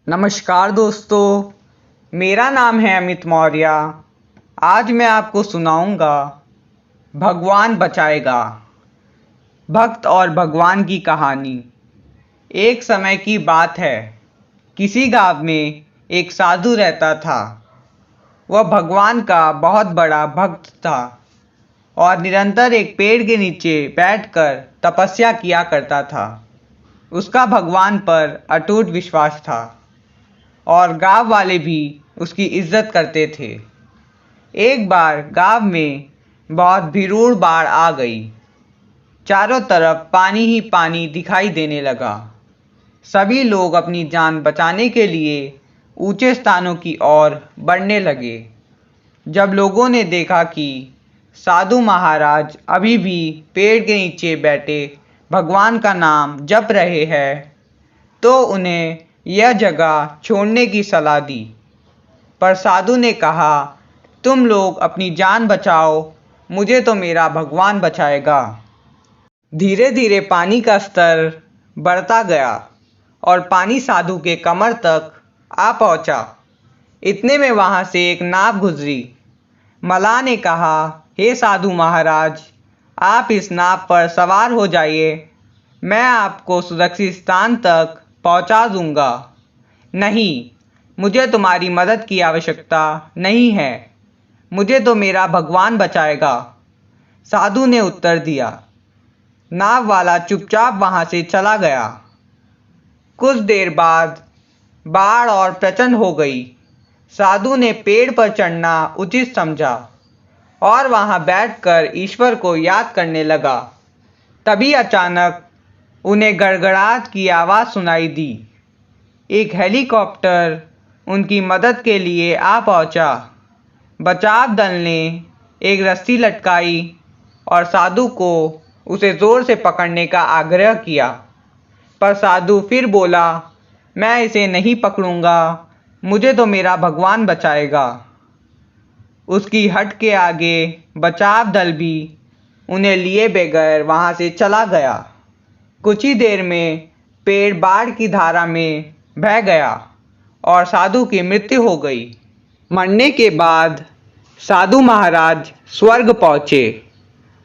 नमस्कार दोस्तों, मेरा नाम है अमित मौर्य। आज मैं आपको सुनाऊंगा भगवान बचाएगा, भक्त और भगवान की कहानी। एक समय की बात है, किसी गांव में एक साधु रहता था। वह भगवान का बहुत बड़ा भक्त था और निरंतर एक पेड़ के नीचे बैठकर तपस्या किया करता था। उसका भगवान पर अटूट विश्वास था और गांव वाले भी उसकी इज्जत करते थे। एक बार गांव में बहुत भीषण बाढ़ आ गई। चारों तरफ पानी ही पानी दिखाई देने लगा। सभी लोग अपनी जान बचाने के लिए ऊंचे स्थानों की ओर बढ़ने लगे। जब लोगों ने देखा कि साधु महाराज अभी भी पेड़ के नीचे बैठे भगवान का नाम जप रहे हैं, तो उन्हें यह जगह छोड़ने की सलाह दी। पर साधु ने कहा, तुम लोग अपनी जान बचाओ, मुझे तो मेरा भगवान बचाएगा। धीरे धीरे पानी का स्तर बढ़ता गया और पानी साधु के कमर तक आ पहुंचा। इतने में वहां से एक नाव गुजरी। मल्लाह ने कहा, हे साधु महाराज, आप इस नाव पर सवार हो जाइए, मैं आपको सुरक्षित स्थान तक पहुंचा दूंगा। नहीं, मुझे तुम्हारी मदद की आवश्यकता नहीं है, मुझे तो मेरा भगवान बचाएगा, साधु ने उत्तर दिया। नाव वाला चुपचाप वहां से चला गया। कुछ देर बाद बाढ़ और प्रचंड हो गई। साधु ने पेड़ पर चढ़ना उचित समझा और वहां बैठकर ईश्वर को याद करने लगा। तभी अचानक उन्हें गड़गड़ाहट की आवाज़ सुनाई दी। एक हेलीकॉप्टर उनकी मदद के लिए आ पहुंचा। बचाव दल ने एक रस्सी लटकाई और साधु को उसे ज़ोर से पकड़ने का आग्रह किया। पर साधु फिर बोला, मैं इसे नहीं पकड़ूंगा, मुझे तो मेरा भगवान बचाएगा। उसकी हट के आगे बचाव दल भी उन्हें लिए बगैर वहां से चला गया। कुछ ही देर में पेड़ बाढ़ की धारा में बह गया और साधु की मृत्यु हो गई। मरने के बाद साधु महाराज स्वर्ग पहुँचे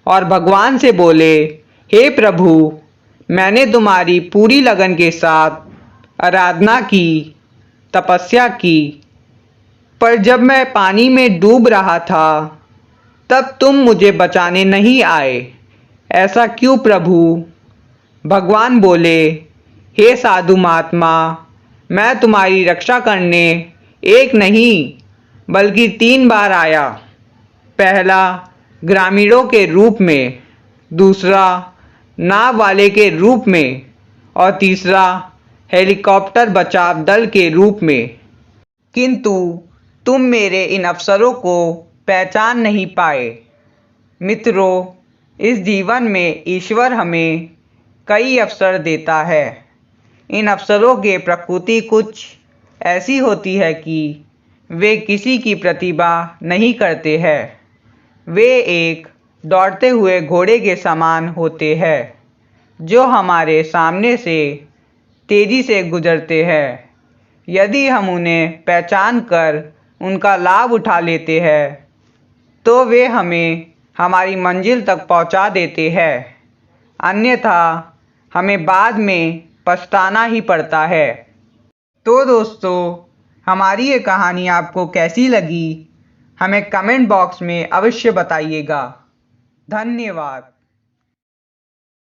और भगवान से बोले, हे प्रभु, मैंने तुम्हारी पूरी लगन के साथ आराधना की, तपस्या की, पर जब मैं पानी में डूब रहा था तब तुम मुझे बचाने नहीं आए, ऐसा क्यों प्रभु? भगवान बोले, हे साधु महात्मा, मैं तुम्हारी रक्षा करने एक नहीं बल्कि 3 बार आया। पहला ग्रामीणों के रूप में, दूसरा नाव वाले के रूप में और तीसरा हेलीकॉप्टर बचाव दल के रूप में। किंतु तुम मेरे इन अवसरों को पहचान नहीं पाए। मित्रों, इस जीवन में ईश्वर हमें कई अवसर देता है। इन अवसरों के प्रकृति कुछ ऐसी होती है कि वे किसी की प्रतिभा नहीं करते हैं। वे एक दौड़ते हुए घोड़े के समान होते हैं जो हमारे सामने से तेजी से गुजरते हैं। यदि हम उन्हें पहचान कर उनका लाभ उठा लेते हैं तो वे हमें हमारी मंजिल तक पहुंचा देते हैं, अन्यथा हमें बाद में पछताना ही पड़ता है। तो दोस्तों, हमारी ये कहानी आपको कैसी लगी, हमें कमेंट बॉक्स में अवश्य बताइएगा। धन्यवाद।